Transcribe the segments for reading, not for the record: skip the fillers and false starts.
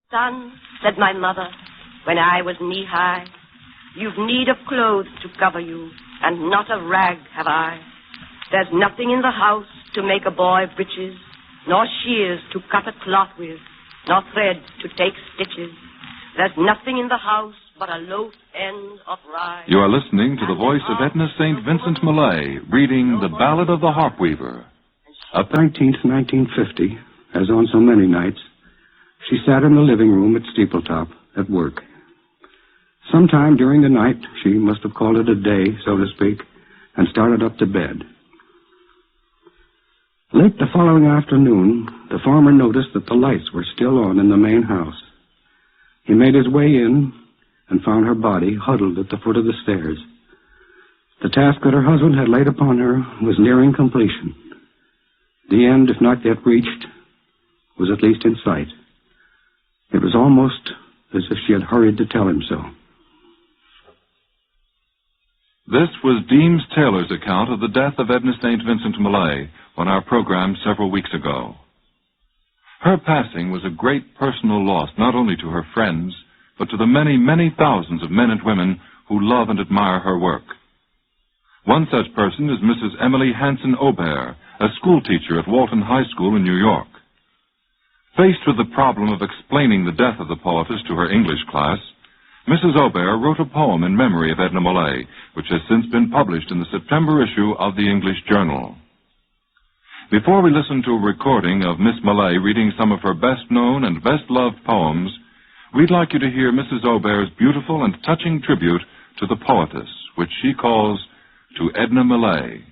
Son, said my mother, when I was knee-high, you've need of clothes to cover you, and not a rag have I. There's nothing in the house to make a boy breeches, nor shears to cut a cloth with, nor thread to take stitches. There's nothing in the house but a loaf end of rye. You are listening to the voice of Edna St. Vincent Millay, reading the Ballad of the Harp-Weaver. Up 19th, 1950, as on so many nights, she sat in the living room at Steepletop at work. Sometime during the night, she must have called it a day, so to speak, and started up to bed. Late the following afternoon, the farmer noticed that the lights were still on in the main house. He made his way in and found her body huddled at the foot of the stairs. The task that her husband had laid upon her was nearing completion. The end, if not yet reached, was at least in sight. It was almost as if she had hurried to tell him so. This was Deems Taylor's account of the death of Edna St. Vincent Millay on our program several weeks ago. Her passing was a great personal loss, not only to her friends, but to the many, many thousands of men and women who love and admire her work. One such person is Mrs. Emily Hanson Aubert, a schoolteacher at Walton High School in New York. Faced with the problem of explaining the death of the poetess to her English class, Mrs. Aubert wrote a poem in memory of Edna Millay, which has since been published in the September issue of the English Journal. Before we listen to a recording of Miss Millay reading some of her best-known and best-loved poems, we'd like you to hear Mrs. Aubert's beautiful and touching tribute to the poetess, which she calls To Edna Millay.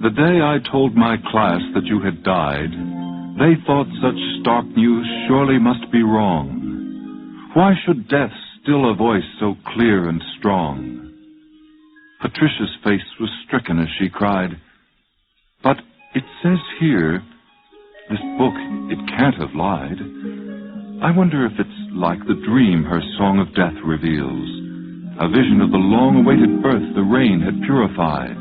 The day I told my class that you had died, they thought such stark news surely must be wrong. Why should death still a voice so clear and strong? Patricia's face was stricken as she cried, "But it says here, this book, it can't have lied. I wonder if it's like the dream her song of death reveals, a vision of the long-awaited birth the rain had purified.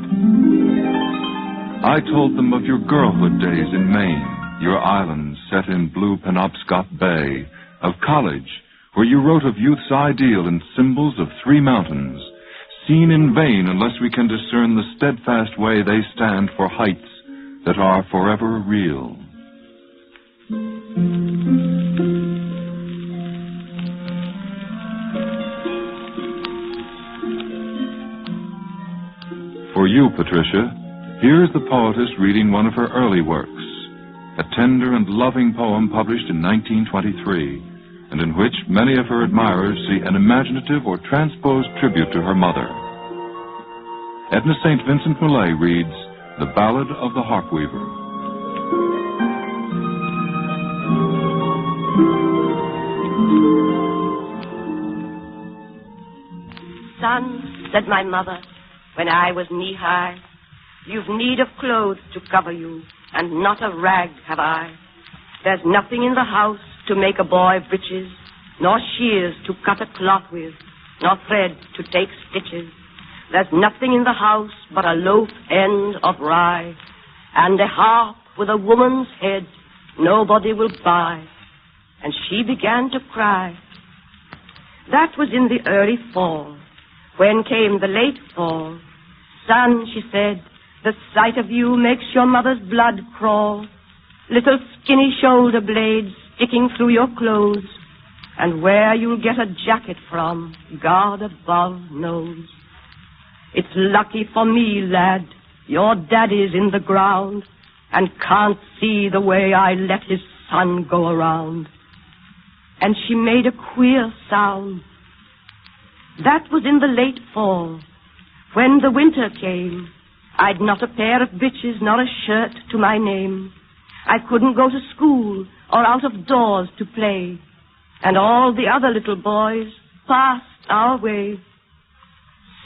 I told them of your girlhood days in Maine, your island set in blue Penobscot Bay, of college, where you wrote of youth's ideal in symbols of three mountains, seen in vain unless we can discern the steadfast way they stand for heights that are forever real." For you, Patricia, here's the poetess reading one of her early works, a tender and loving poem published in 1923, and in which many of her admirers see an imaginative or transposed tribute to her mother. Edna St. Vincent Millay reads The Ballad of the Harp-Weaver. Son, said my mother, when I was knee-high, you've need of clothes to cover you, and not a rag have I. There's nothing in the house to make a boy breeches, nor shears to cut a cloth with, nor thread to take stitches. There's nothing in the house but a loaf end of rye, and a harp with a woman's head nobody will buy. And she began to cry. That was in the early fall. When came the late fall, "Son," she said, "the sight of you makes your mother's blood crawl. Little skinny shoulder blades sticking through your clothes, and where you'll get a jacket from, God above knows. It's lucky for me, lad, your daddy's in the ground and can't see the way I let his son go around." And she made a queer sound. That was in the late fall. When the winter came, I'd not a pair of breeches nor a shirt to my name. I couldn't go to school or out of doors to play, and all the other little boys passed our way.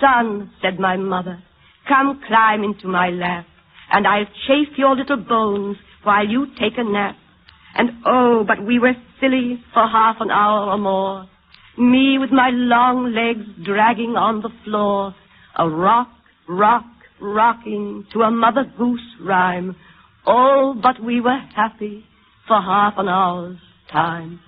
"Son," said my mother, "come climb into my lap, and I'll chafe your little bones while you take a nap." And oh, but we were silly for half an hour or more. me with my long legs dragging on the floor, a rock, rock, rocking to a Mother Goose rhyme. Oh, but we were happy for half an hour's time.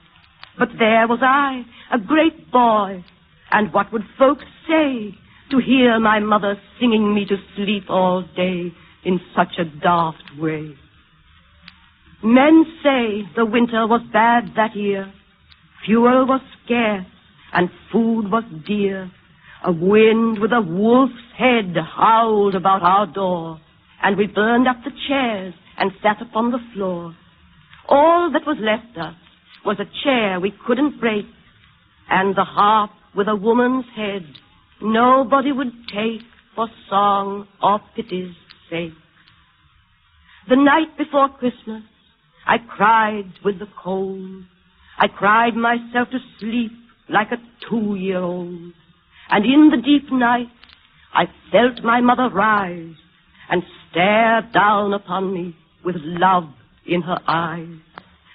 But there was I, a great boy, and what would folks say to hear my mother singing me to sleep all day in such a daft way? Men say the winter was bad that year. Fuel was scarce and food was dear. A wind with a wolf's head howled about our door, and we burned up the chairs and sat upon the floor. All that was left us was a chair we couldn't break, and the harp with a woman's head nobody would take for song or pity's sake. The night before Christmas, I cried with the cold. I cried myself to sleep like a 2-year-old. And in the deep night, I felt my mother rise and stare down upon me with love in her eyes.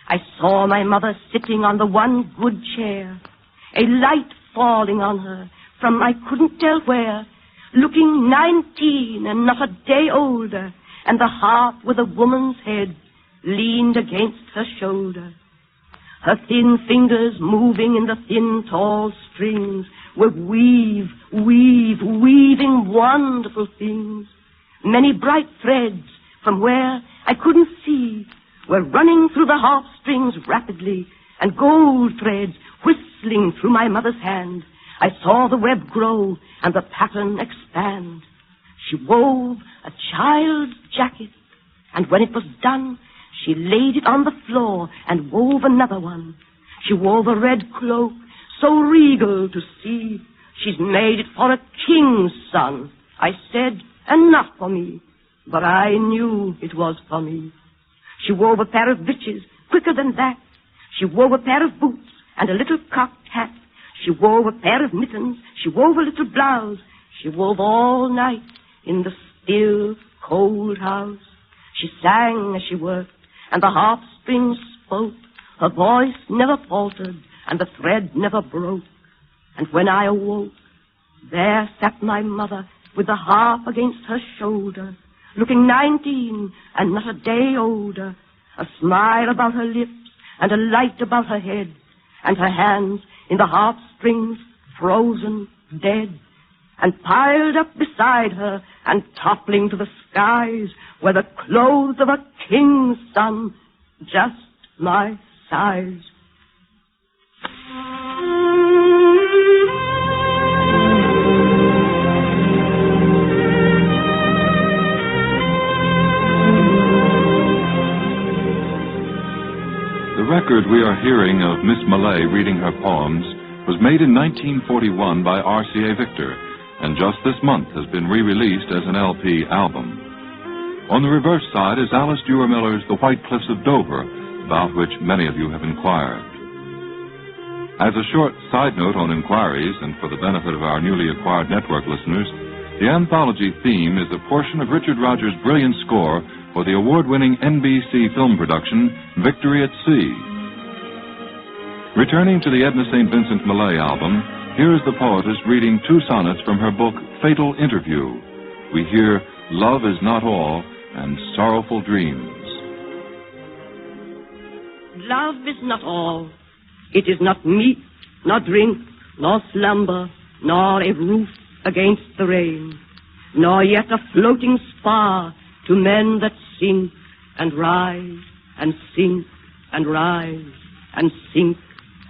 I saw my mother sitting on the one good chair, a light falling on her from I couldn't tell where, looking 19 and not a day older, and the harp with a woman's head leaned against her shoulder. Her thin fingers moving in the thin, tall strings were weaving wonderful things. Many bright threads from where I couldn't see were running through the harp strings rapidly, and gold threads whistling through my mother's hand. I saw the web grow and the pattern expand. She wove a child's jacket, and when it was done, she laid it on the floor and wove another one. She wove a red cloak, so regal to see. She's made it for a king's son. I said, enough for me, but I knew it was for me. She wove a pair of breeches quicker than that. She wove a pair of boots and a little cocked hat. She wove a pair of mittens. She wove a little blouse. She wove all night in the still, cold house. She sang as she worked, and the harp strings spoke. Her voice never faltered, and the thread never broke. And when I awoke, there sat my mother with the harp against her shoulder, looking 19 and not a day older, a smile about her lips and a light about her head, and her hands in the harp strings frozen, dead. And piled up beside her and toppling to the skies were the clothes of a king's son, just my size. The record we are hearing of Miss Millay reading her poems was made in 1941 by R.C.A. Victor, and just this month has been re-released as an LP album. On the reverse side is Alice Duer-Miller's The White Cliffs of Dover, about which many of you have inquired. As a short side note on inquiries, and for the benefit of our newly acquired network listeners, the Anthology theme is a portion of Richard Rodgers' brilliant score for the award-winning NBC film production, Victory at Sea. Returning to the Edna St. Vincent Millay album, here is the poetess reading 2 sonnets from her book, Fatal Interview. We hear Love is Not All and Sorrowful Dreams. Love is not all. It is not meat, nor drink, nor slumber, nor a roof against the rain, nor yet a floating spar to men that sink and rise and sink and rise and sink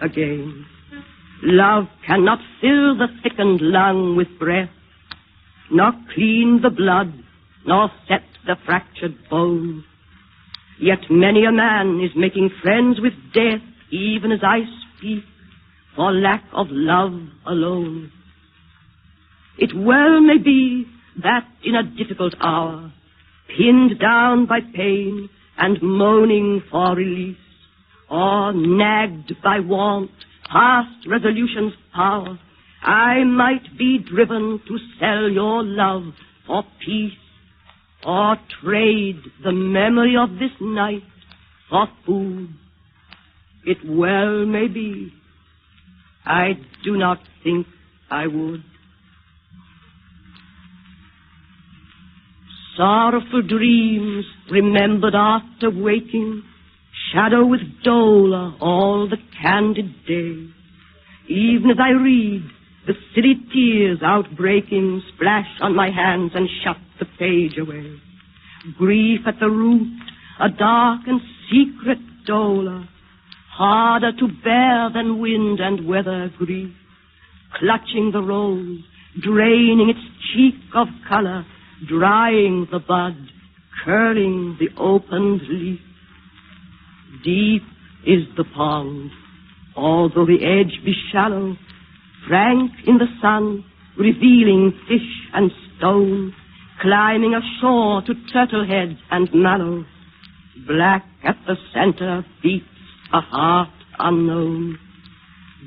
again. Love cannot fill the thickened lung with breath, nor clean the blood, nor set the fractured bone. Yet many a man is making friends with death, even as I speak, for lack of love alone. It well may be that in a difficult hour, pinned down by pain and moaning for release, or nagged by want, past resolution's power, I might be driven to sell your love for peace, or trade the memory of this night for food. It well may be I'd do not think I would. Sorrowful dreams remembered after waking shadow with dolour all the candid day. Even as I read, the silly tears outbreaking splash on my hands and shut the page away. Grief at the root, a dark and secret dolour, harder to bear than wind and weather grief, clutching the rose, draining its cheek of colour, drying the bud, curling the opened leaf. Deep is the pond, although the edge be shallow, frank in the sun, revealing fish and stone, climbing ashore to turtle heads and mallow. Black at the center beats a heart unknown.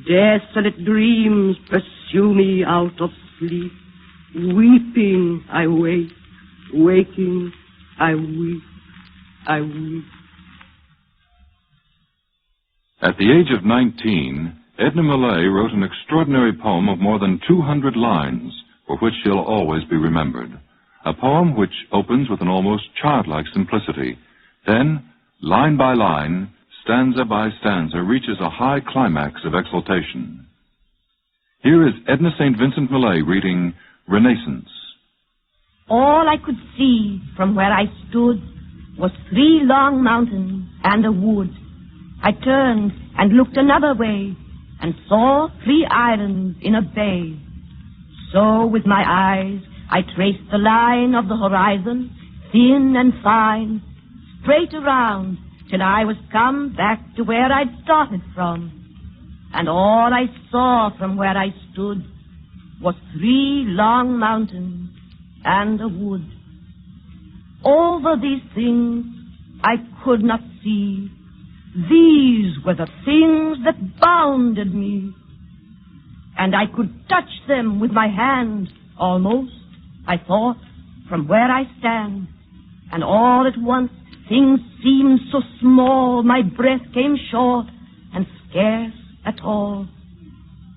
Desolate dreams pursue me out of sleep. Weeping I wake, waking I weep, I weep. At the age of 19, Edna Millay wrote an extraordinary poem of more than 200 lines, for which she'll always be remembered. A poem which opens with an almost childlike simplicity. Then, line by line, stanza by stanza, reaches a high climax of exaltation. Here is Edna St. Vincent Millay reading Renaissance. All I could see from where I stood was 3 long mountains and a wood. I turned and looked another way and saw 3 islands in a bay. So with my eyes I traced the line of the horizon, thin and fine, straight around till I was come back to where I'd started from. And all I saw from where I stood was 3 long mountains and a wood. Over these things I could not see. These were the things that bounded me. And I could touch them with my hand, almost, I thought, from where I stand. And all at once things seemed so small, my breath came short and scarce at all.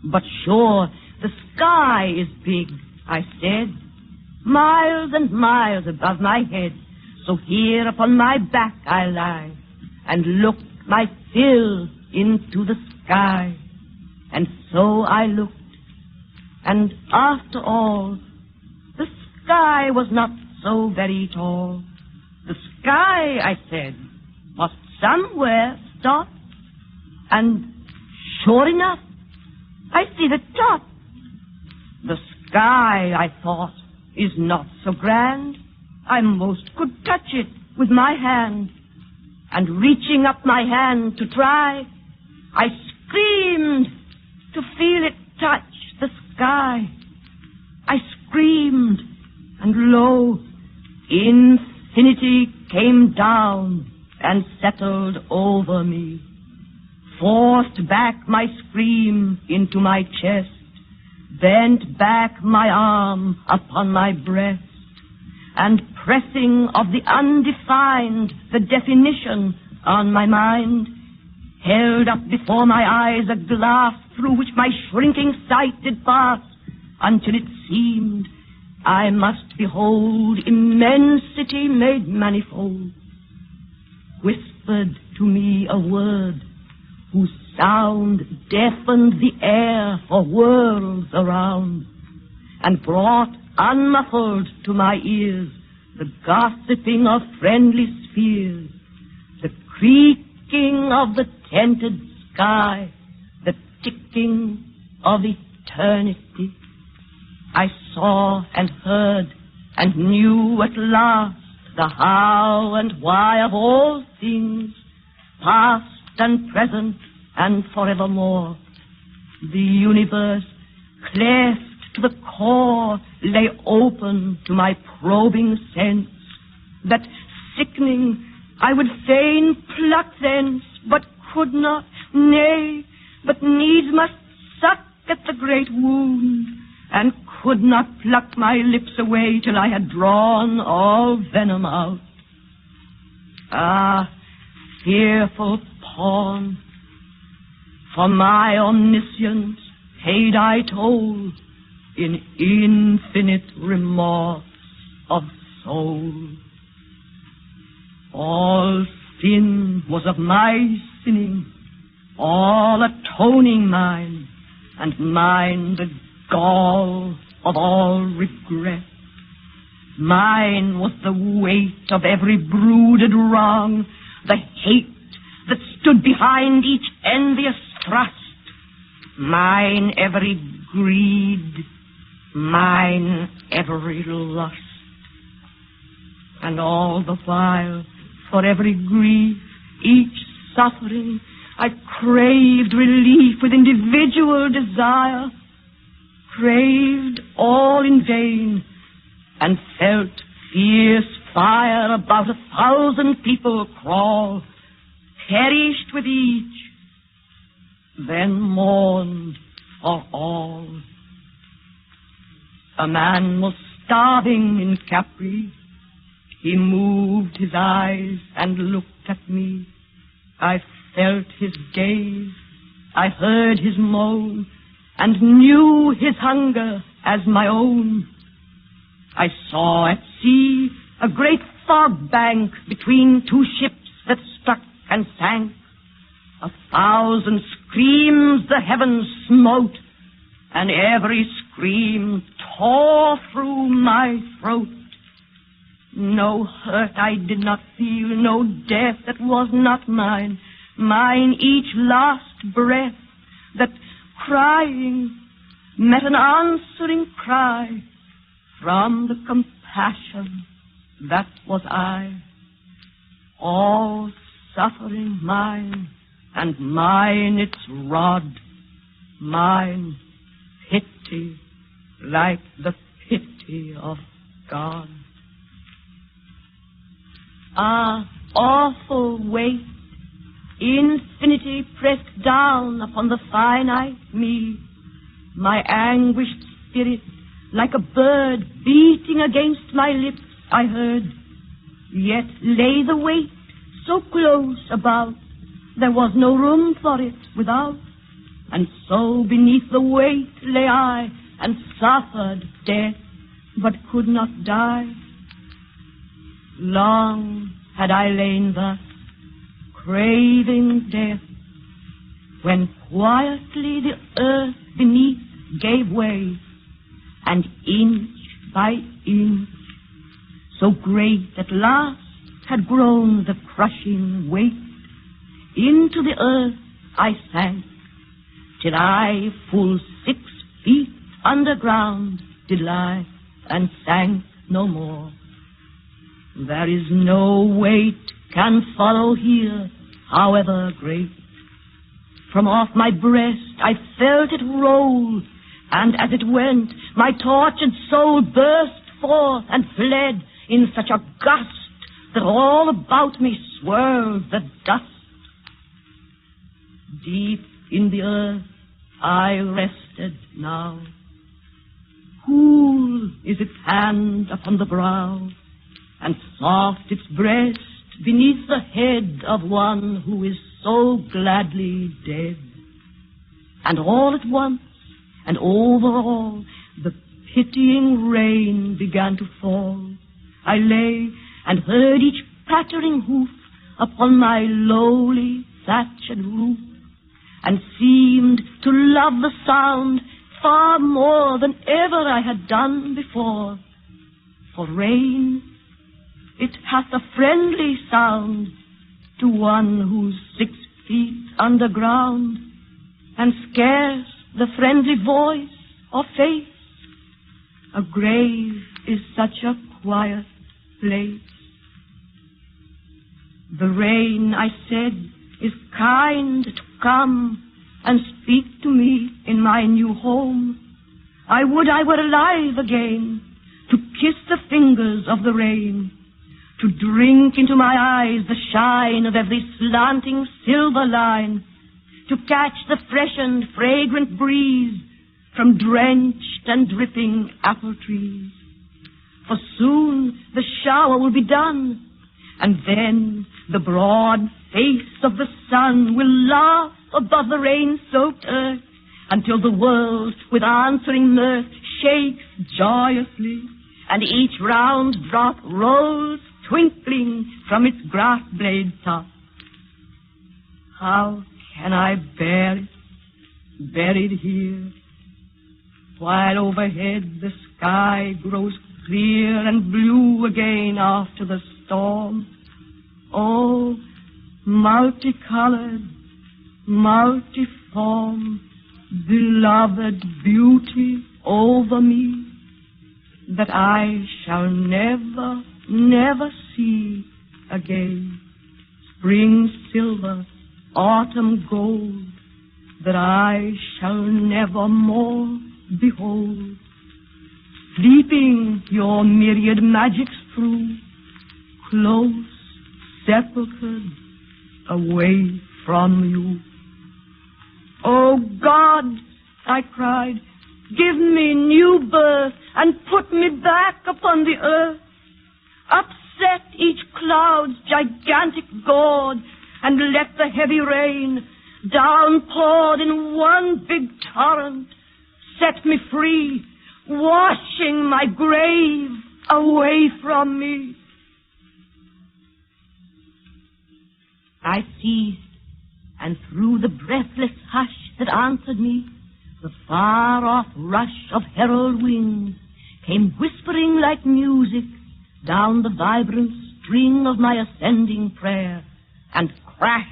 But sure, the sky is big, I said, miles and miles above my head. So here upon my back I lie and look my fill into the sky. And so I looked, and after all, the sky was not so very tall. The sky, I said, must somewhere stop. And sure enough, I see the top. The sky, I thought, is not so grand. I most could touch it with my hand. And reaching up my hand to try, I screamed to feel it touch the sky. I screamed, and lo, infinity came down and settled over me, forced back my scream into my chest, bent back my arm upon my breast, and pressing of the undefined, the definition on my mind, held up before my eyes a glass through which my shrinking sight did pass, until it seemed I must behold immensity made manifold. Whispered to me a word whose sound deafened the air for worlds around, and brought unmuffled to my ears the gossiping of friendly spheres, the creaking of the tented sky, the ticking of eternity. I saw and heard and knew at last the how and why of all things, past and present and forevermore. The universe, cleft to the core, lay open to my probing sense, that sickening I would fain pluck thence, but could not, nay, but needs must suck at the great wound, and could not pluck my lips away till I had drawn all venom out. Ah, fearful pawn, for my omniscience paid I toll in infinite remorse of soul. All sin was of my sinning, all atoning mine, and mine the gall of all regret. Mine was the weight of every brooded wrong, the hate that stood behind each envious thrust. Mine every greed, mine every lust. And all the while, for every grief, each suffering, I craved relief with individual desire, craved all in vain, and felt fierce fire about 1,000 people crawl, perished with each, then mourned for all. A man was starving in Capri. He moved his eyes and looked at me. I felt his gaze, I heard his moan, and knew his hunger as my own. I saw at sea a great fog bank between two ships that struck and sank. 1,000 screams the heavens smote, and every scream tore through my throat. No hurt I did not feel, no death that was not mine, mine each last breath, that crying met an answering cry from the compassion that was I. All suffering mine, and mine its rod, mine pity like the pity of God. Ah, awful weight, infinity pressed down upon the finite me, my anguished spirit like a bird beating against my lips I heard, yet lay the weight so close about, there was no room for it without, and so beneath the weight lay I, and suffered death, but could not die. Long had I lain thus, craving death, when quietly the earth beneath gave way, and inch by inch, so great at last had grown the crushing weight, into the earth I sank, till I full 6 feet underground did lie, and sank no more. There is no weight can follow here, however great. From off my breast I felt it roll, and as it went, my tortured soul burst forth and fled in such a gust that all about me swirled the dust. Deep in the earth I rested now. Cool is its hand upon the brow, and soft its breast beneath the head of one who is so gladly dead. And all at once, and over all, the pitying rain began to fall. I lay and heard each pattering hoof upon my lowly thatched roof, and seemed to love the sound far more than ever I had done before. For rain, it hath a friendly sound to one who's 6 feet underground, and scarce the friendly voice or face. A grave is such a quiet place. The rain, I said, is kind to come and speak to me in my new home. I would I were alive again, to kiss the fingers of the rain, to drink into my eyes the shine of every slanting silver line, to catch the freshened, fragrant breeze from drenched and dripping apple trees. For soon the shower will be done, and then the broad face of the sun will laugh above the rain-soaked earth, until the world with answering mirth shakes joyously, and each round drop rolls twinkling from its grass blade top. How can I bear it, buried here, while overhead the sky grows clear and blue again after the storm? Oh, multicolored, multiform, beloved beauty over me, that I shall never, never see again. Spring silver, autumn gold, that I shall never more behold. Sleeping your myriad magics through, close, sepulchred, away from you. Oh God, I cried, give me new birth and put me back upon the earth. Upset each cloud's gigantic gourd and let the heavy rain, downpoured in one big torrent, set me free, washing my grave away from me. I ceased, and through the breathless hush that answered me, the far-off rush of herald wings came whispering like music down the vibrant string of my ascending prayer, and crash,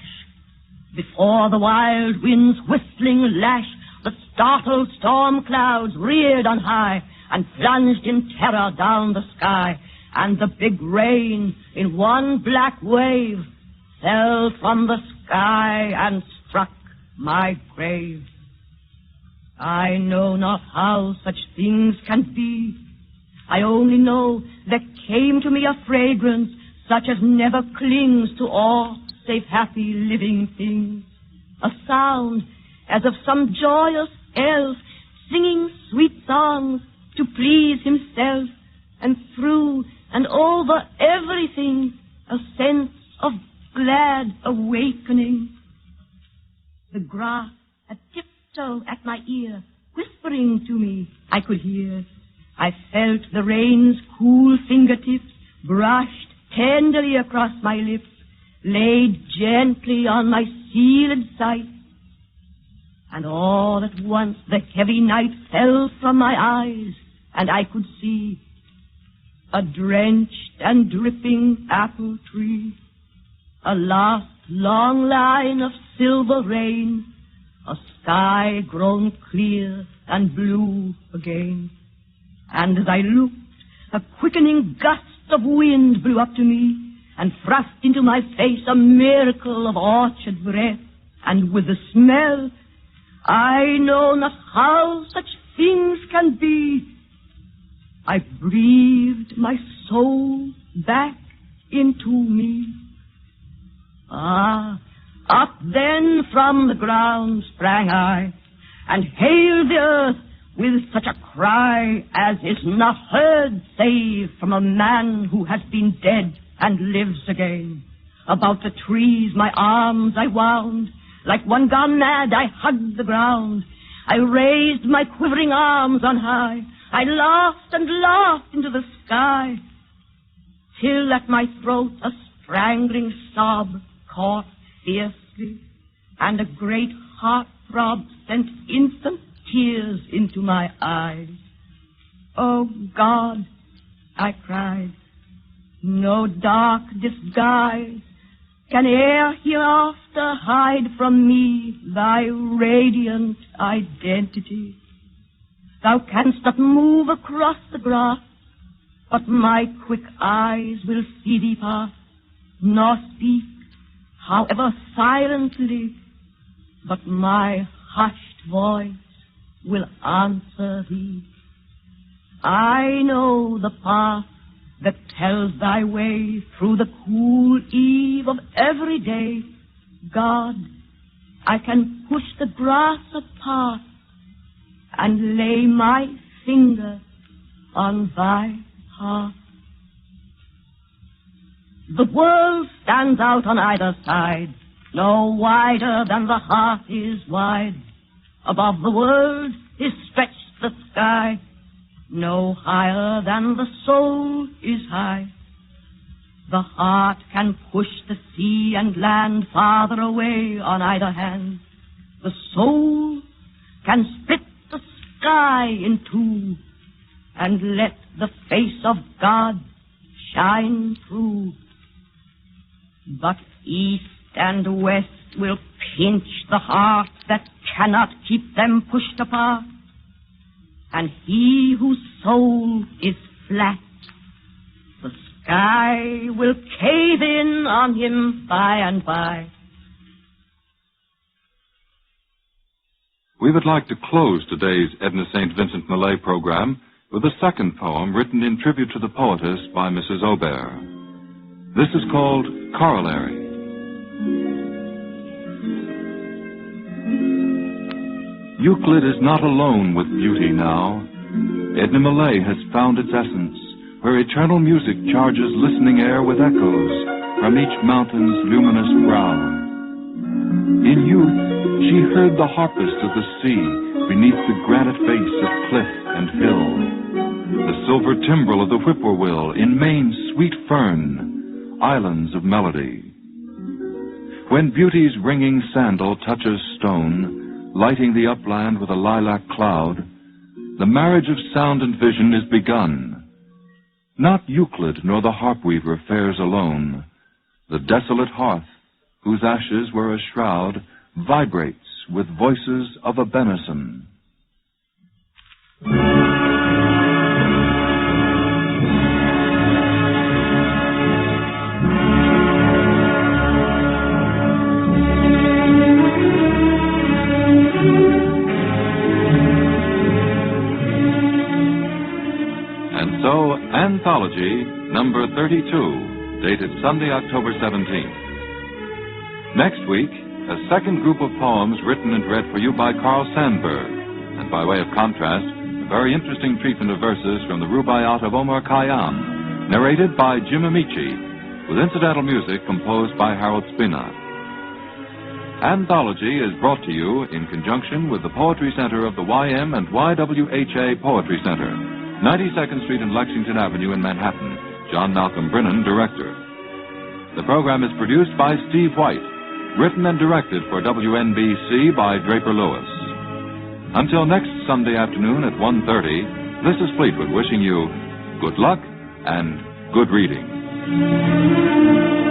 before the wild wind's whistling lash, the startled storm clouds reared on high and plunged in terror down the sky, and the big rain in one black wave fell from the sky and struck my grave. I know not how such things can be. I only know there came to me a fragrance such as never clings to aught save happy living things. A sound as of some joyous elf singing sweet songs to please himself, and through and over everything a sense of glad awakening. The grass a tiptoe at my ear, whispering to me, I could hear. I felt the rain's cool fingertips brushed tenderly across my lips, laid gently on my sealed sight. And all at once the heavy night fell from my eyes, and I could see a drenched and dripping apple tree, a last long line of silver rain, a sky grown clear and blue again. And as I looked, a quickening gust of wind blew up to me and thrust into my face a miracle of orchard breath, and with the smell, I know not how such things can be, I breathed my soul back into me. Ah, up then from the ground sprang I, and hailed the earth with such a cry as is not heard save from a man who has been dead and lives again. About the trees my arms I wound, like one gone mad I hugged the ground. I raised my quivering arms on high, I laughed and laughed into the sky, till at my throat a strangling sob caught fiercely, and a great heart-throb sent instant tears into my eyes. Oh God, I cried, no dark disguise can e'er hereafter hide from me thy radiant identity. Thou canst not move across the grass, but my quick eyes will see thee pass, nor speak, however silently, but my hushed voice will answer thee. I know the path that tells thy way through the cool eve of every day. God, I can push the grass apart and lay my finger on thy heart. The world stands out on either side, no wider than the heart is wide. above the world is stretched the sky. No higher than the soul is high. The heart can push the sea and land farther away on either hand. The soul can split the sky in two and let the face of God shine through. But east and west will pinch the heart that cannot keep them pushed apart. And he whose soul is flat, the sky will cave in on him by and by. We would like to close today's Edna St. Vincent Millay program with a second poem written in tribute to the poetess by Mrs. Aubert. This is called Corollary. Euclid is not alone with beauty now. Edna Millay has found its essence. Her eternal music charges listening air with echoes from each mountain's luminous brow. In youth, she heard the harpist of the sea beneath the granite face of cliff and hill, the silver timbrel of the whippoorwill in Maine's sweet fern, islands of melody. When beauty's ringing sandal touches stone, lighting the upland with a lilac cloud, the marriage of sound and vision is begun. Not Euclid nor the Harp-Weaver fares alone. The desolate hearth, whose ashes were a shroud, vibrates with voices of a benison. And so, Anthology number 32, dated Sunday, October 17th. Next week, a second group of poems written and read for you by Carl Sandburg, and by way of contrast, a very interesting treatment of verses from the Rubaiyat of Omar Khayyam, narrated by Jim Amici, with incidental music composed by Harold Spina. Anthology is brought to you in conjunction with the Poetry Center of the YM and YWHA Poetry Center, 92nd Street and Lexington Avenue in Manhattan. John Malcolm Brennan, director. The program is produced by Steve White, written and directed for WNBC by Draper Lewis. Until next Sunday afternoon at 1:30, this is Fleetwood wishing you good luck and good reading.